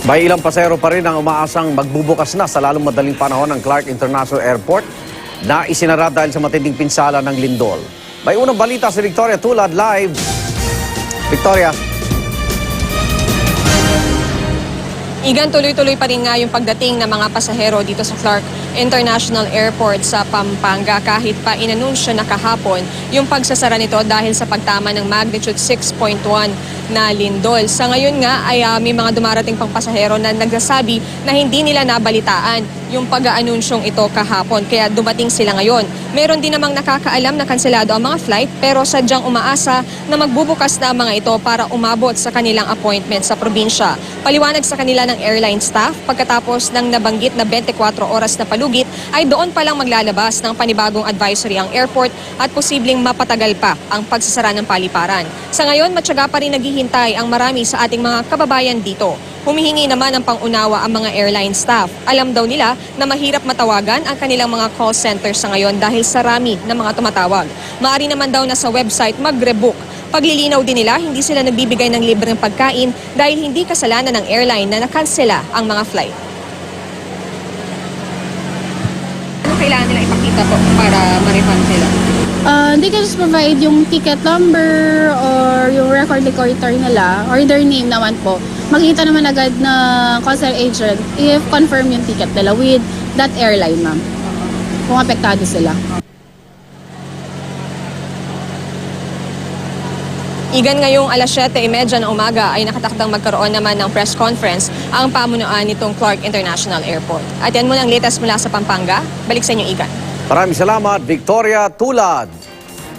May ilang pasahero pa rin ang umaasang magbubukas na sa lalong madaling panahon ng Clark International Airport na isinara dahil sa matinding pinsala ng lindol. May unang balita si Victoria Tulad live. Victoria. Igan, tuloy-tuloy pa rin nga yung pagdating ng mga pasahero dito sa Clark International Airport sa Pampanga kahit pa inanunsyo na kahapon yung pagsasara nito dahil sa pagtama ng magnitude 6.1 na lindol. Sa ngayon nga ay may mga dumarating pang pasahero na nagsasabi na hindi nila nabalitaan yung pag-aanunsyong ito kahapon kaya dumating sila ngayon. Meron din namang nakakaalam na kanselado ang mga flight pero sadyang umaasa na magbubukas na ang mga ito para umabot sa kanilang appointment sa probinsya. Paliwanag sa kanila ng airline staff pagkatapos ng nabanggit na 24 oras na palugit ay doon palang maglalabas ng panibagong advisory ang airport at posibleng mapatagal pa ang pagsasara ng paliparan. Sa ngayon, matyaga pa rin naghihintay ang marami sa ating mga kababayan dito. Humihingi naman ng pangunawa ang mga airline staff. Alam daw nila na mahirap matawagan ang kanilang mga call center sa ngayon dahil sa rami ng mga tumatawag. Maaari naman daw na sa website mag-rebook. Paglilinaw din nila, hindi sila nagbibigay ng libreng pagkain dahil hindi kasalanan ng airline na nakansela ang mga flight. Ano kailangan nila ipakita po para ma-refund sila? They can just provide yung ticket number or yung record nila or their name naman po. Makikita naman agad na call center agent if confirm yung ticket nila with that airline, ma'am. Kung apektado sila. Igan ngayong alas 7:30 ng umaga ay nakatakdang magkaroon naman ng press conference ang pamunuan nitong Clark International Airport. At yan muna ang latest mula sa Pampanga. Balik sa inyo, Igan. Maraming salamat, Victoria Tulad.